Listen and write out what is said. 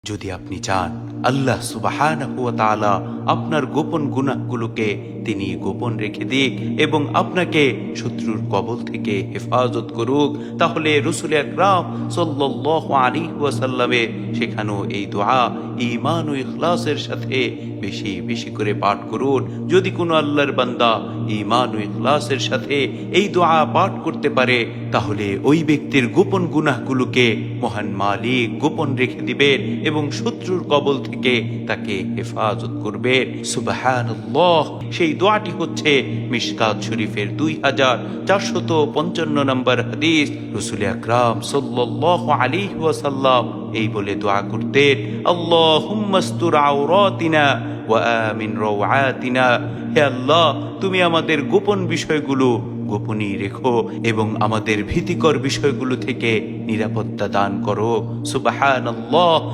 যদি আপনি চান আল্লাহ সুবহানাহু ওয়া তাআলা আপনার গোপন গুনাহগুলোকে তিনি গোপন রেখে দিক এবং আপনাকে শত্রুর কবল থেকে হেফাজত করুক, তাহলে রাসূল আকরাম সাল্লাল্লাহু আলাইহি ওয়াসাল্লামের শেখানো এই দোয়া ঈমান ও ইখলাসের সাথে বেশি বেশি করে পাঠ করুন। যদি কোনো আল্লাহর বান্দা ঈমান ও ইখলাসের সাথে এই দোয়া পাঠ করতে পারে, তাহলে ওই ব্যক্তির গোপন গুনাহগুলোকে মহান মালিক গোপন রেখে দিবেন এবং শত্রুর কবল থেকে তাকে হেফাজত করবেন। সুবহানাল্লাহ। সেই দোয়াটি হচ্ছে মিশকাত শরীফের 2455 নম্বর হাদিস। রাসূল আকরাম সাল্লাল্লাহু আলাইহি ওয়াসাল্লাম এই বলে দোয়া করতেন, আল্লাহুম্মাস্তুর আওরাতিনা ওয়া আমিন রাওআতিনা। হে আল্লাহ, তুমি আমাদের গোপন বিষয়গুলো গোপনই রেখো এবং আমাদের ভীতিকর বিষয়গুলো থেকে নিরাপত্তা দান করো। সুবহানাল্লাহ।